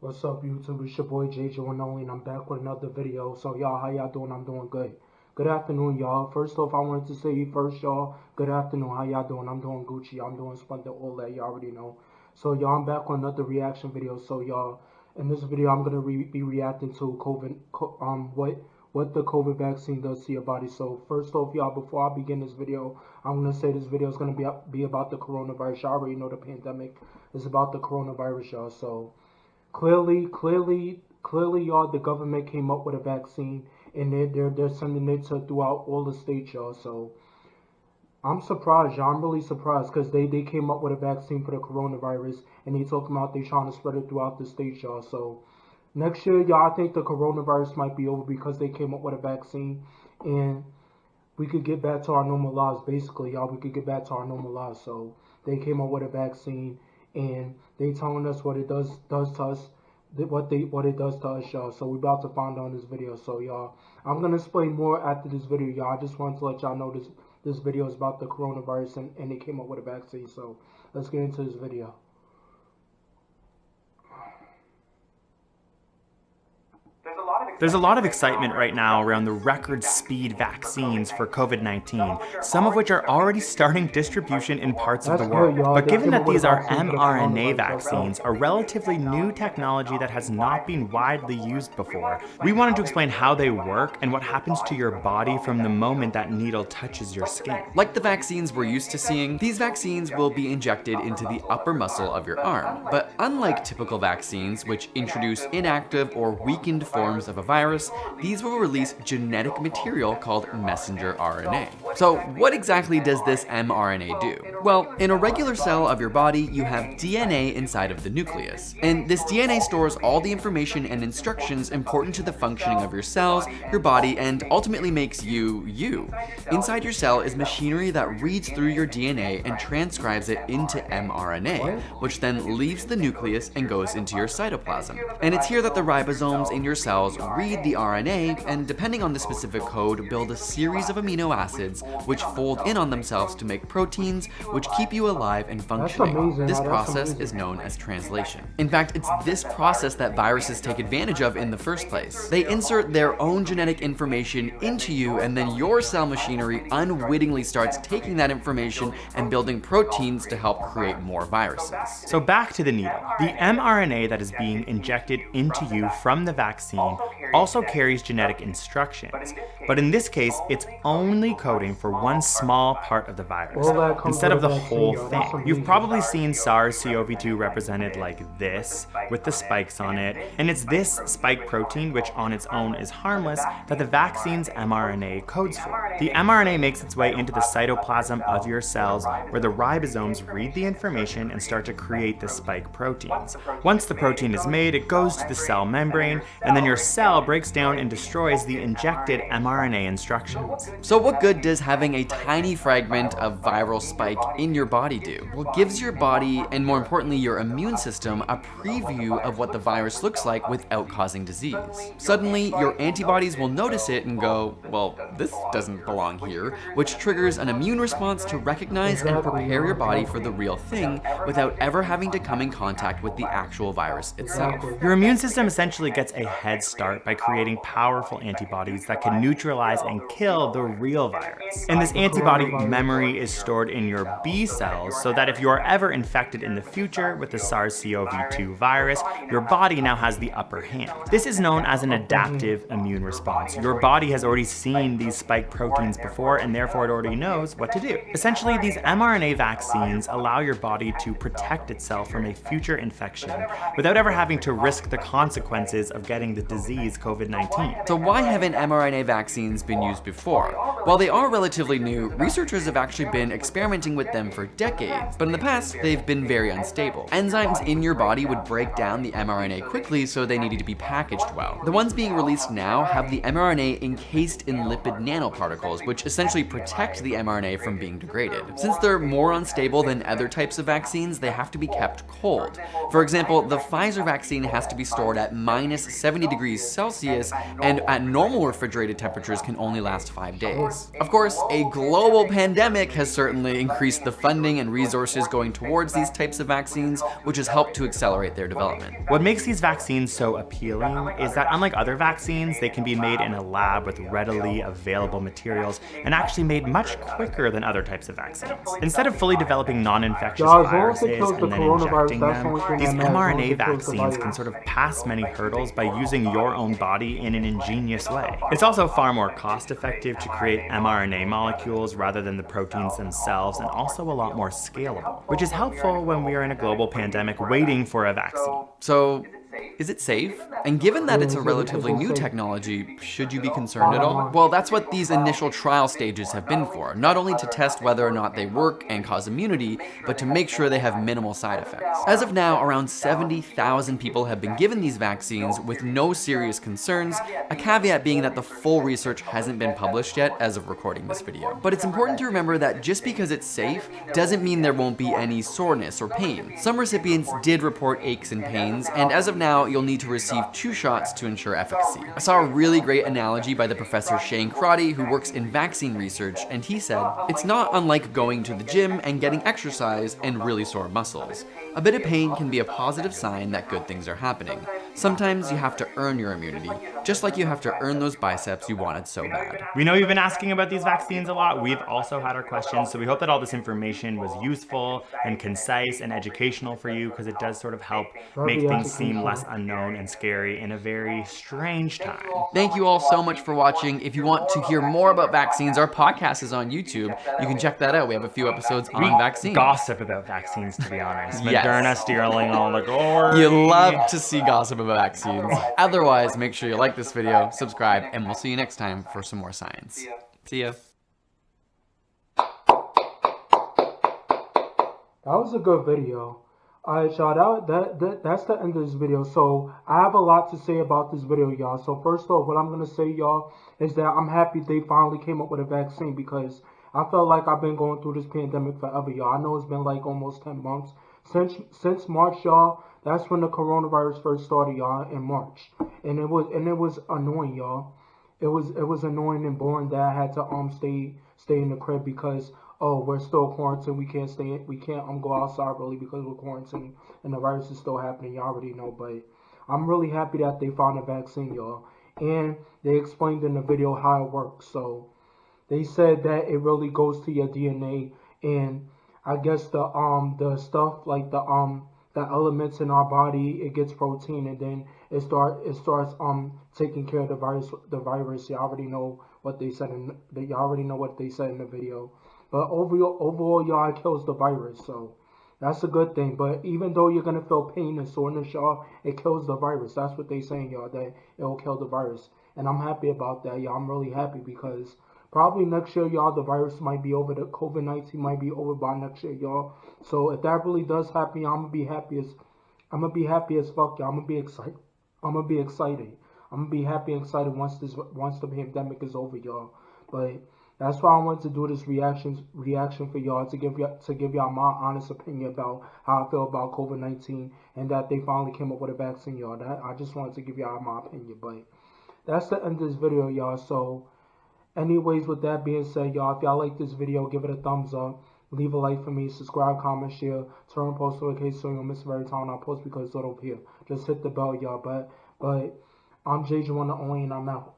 What's up, YouTube? It's your boy JJ and only, and I'm back with another video. So, y'all, how y'all doing? I'm doing good. Good afternoon, y'all. First off, I wanted to say first, y'all, good afternoon. How y'all doing? I'm doing Gucci. I'm doing splendid. All that y'all already know. So, y'all, I'm back with another reaction video. So, y'all, in this video, I'm gonna be reacting to what the COVID vaccine does to your body. So, first off, y'all, before I begin this video, I'm gonna say this video is gonna be about the coronavirus. Y'all already know the pandemic is about the coronavirus, y'all. So. Clearly, y'all, the government came up with a vaccine, and they're sending it to throughout all the states, y'all. So I'm surprised, y'all. I'm really surprised because they came up with a vaccine for the coronavirus, and they talking about they trying to spread it throughout the states, y'all. So next year, y'all, I think the coronavirus might be over because they came up with a vaccine, and we could get back to our normal lives. Basically, y'all, we could get back to our normal lives. So they came up with a vaccine, and they telling us what it does to us, what it does to us, y'all. So we about to find out in this video. So y'all, I'm gonna explain more after this video, y'all. I just wanted to let y'all know this video is about the coronavirus, and they came up with a vaccine. So let's get into this video. There's a lot of excitement right now around the record speed vaccines for COVID-19, some of which are already starting distribution in parts of the world. But given that these are mRNA vaccines, a relatively new technology that has not been widely used before, we wanted to explain how they work and what happens to your body from the moment that needle touches your skin. Like the vaccines we're used to seeing, these vaccines will be injected into the upper muscle of your arm. But unlike typical vaccines, which introduce inactive or weakened forms of a virus, these will release genetic material called messenger RNA. So what exactly does this mRNA do? Well, in a regular cell of your body, you have DNA inside of the nucleus. And this DNA stores all the information and instructions important to the functioning of your cells, your body, and ultimately makes you, you. Inside your cell is machinery that reads through your DNA and transcribes it into mRNA, which then leaves the nucleus and goes into your cytoplasm. And it's here that the ribosomes in your cells read the RNA, and depending on the specific code, build a series of amino acids which fold in on themselves to make proteins which keep you alive and functioning. This process is known as translation. In fact, it's this process that viruses take advantage of in the first place. They insert their own genetic information into you, and then your cell machinery unwittingly starts taking that information and building proteins to help create more viruses. So back to the needle. The mRNA that is being injected into you from the vaccine also carries genetic instructions, but in this case, it's only coding for one small part of the virus, instead of the whole thing. You've probably seen SARS-CoV-2 represented like this, with the spikes on it, and it's this spike protein, which on its own is harmless, that the vaccine's mRNA codes for. The mRNA makes its way into the cytoplasm of your cells, where the ribosomes read the information and start to create the spike proteins. Once the protein is made, it goes to the cell membrane, and then your cell breaks down and destroys the injected mRNA instructions. So what good does having a tiny fragment of viral spike in your body do? Well, it gives your body, and more importantly your immune system, a preview of what the virus looks like without causing disease. Suddenly, your antibodies will notice it and go, well, this doesn't belong here, which triggers an immune response to recognize and prepare your body for the real thing without ever having to come in contact with the actual virus itself. Your immune system essentially gets a head start by creating powerful antibodies that can neutralize and kill the real virus. And this antibody memory is stored in your B cells, so that if you are ever infected in the future with the SARS-CoV-2 virus, your body now has the upper hand. This is known as an adaptive immune response. Your body has already seen these spike proteins before, and therefore it already knows what to do. Essentially, these mRNA vaccines allow your body to protect itself from a future infection without ever having to risk the consequences of getting the disease COVID-19. So why haven't mRNA vaccines been used before? While they are relatively new, researchers have actually been experimenting with them for decades, but in the past, they've been very unstable. Enzymes in your body would break down the mRNA quickly, so they needed to be packaged well. The ones being released now have the mRNA encased in lipid nanoparticles, which essentially protect the mRNA from being degraded. Since they're more unstable than other types of vaccines, they have to be kept cold. For example, the Pfizer vaccine has to be stored at -70 degrees Celsius Celsius, and at normal refrigerated temperatures can only last 5 days. Of course, a global pandemic has certainly increased the funding and resources going towards these types of vaccines, which has helped to accelerate their development. What makes these vaccines so appealing is that unlike other vaccines, they can be made in a lab with readily available materials and actually made much quicker than other types of vaccines. Instead of fully developing non-infectious viruses and then injecting them, these mRNA vaccines can sort of pass many hurdles by using your own body in an ingenious way. It's also far more cost-effective to create mRNA molecules rather than the proteins themselves, and also a lot more scalable, which is helpful when we are in a global pandemic waiting for a vaccine. So, is it safe? And given that it's a relatively new technology, should you be concerned at all? Well, that's what these initial trial stages have been for, not only to test whether or not they work and cause immunity, but to make sure they have minimal side effects. As of now, around 70,000 people have been given these vaccines with no serious concerns, a caveat being that the full research hasn't been published yet as of recording this video. But it's important to remember that just because it's safe doesn't mean there won't be any soreness or pain. Some recipients did report aches and pains, and as of now, you'll need to receive 2 shots to ensure efficacy. I saw a really great analogy by the Professor Shane Crotty, who works in vaccine research, and he said, "It's not unlike going to the gym and getting exercise and really sore muscles. A bit of pain can be a positive sign that good things are happening. Sometimes you have to earn your immunity, just like you have to earn those biceps you wanted so bad." We know you've been asking about these vaccines a lot. We've also had our questions, so we hope that all this information was useful and concise and educational for you, because it does sort of help make things seem less unknown and scary in a very strange time. Thank you all so much for watching. If you want to hear more about vaccines, our podcast is on YouTube. You can check that out. We have a few episodes on vaccines. Gossip about vaccines, to be honest. Yes. Moderna stealing all the glory. You love to see gossip about vaccines. Otherwise, make sure you like this video, subscribe, and we'll see you next time for some more science. See ya. That was a good video. Alright, y'all, that's the end of this video. So I have a lot to say about this video, y'all. So first off, what I'm gonna say, y'all, is that I'm happy they finally came up with a vaccine, because I felt like I've been going through this pandemic forever, y'all. I know it's been like almost 10 months since March, y'all. That's when the coronavirus first started, y'all, in March, and it was annoying, y'all. It was annoying and boring that I had to stay in the crib because, oh, we're still quarantined. We can't go outside really because we're quarantined and the virus is still happening. You already know, but I'm really happy that they found a vaccine, y'all, and they explained in the video how it works. So they said that it really goes to your DNA, and I guess the stuff like the elements in our body, it gets protein, and then it starts taking care of the virus. You already know what they said in the video. But overall, y'all, it kills the virus, so that's a good thing. But even though you're gonna feel pain and soreness, y'all, it kills the virus. That's what they saying, y'all, that it will kill the virus. And I'm happy about that, y'all. I'm really happy because probably next year, y'all, the virus might be over. The COVID-19 might be over by next year, y'all. So if that really does happen, y'all, I'm gonna be happy as fuck, y'all. I'm gonna be excited. I'm gonna be happy and excited once the pandemic is over, y'all. But that's why I wanted to do this reaction for y'all, to give y'all my honest opinion about how I feel about COVID-19 and that they finally came up with a vaccine, y'all. That I just wanted to give y'all my opinion. But that's the end of this video, y'all. So anyways, with that being said, y'all, if y'all like this video, give it a thumbs up. Leave a like for me, subscribe, comment, share, turn on post notifications so you don't miss every time I post because it's right over here. Just hit the bell, y'all. But I'm JJ1 the only, and I'm out.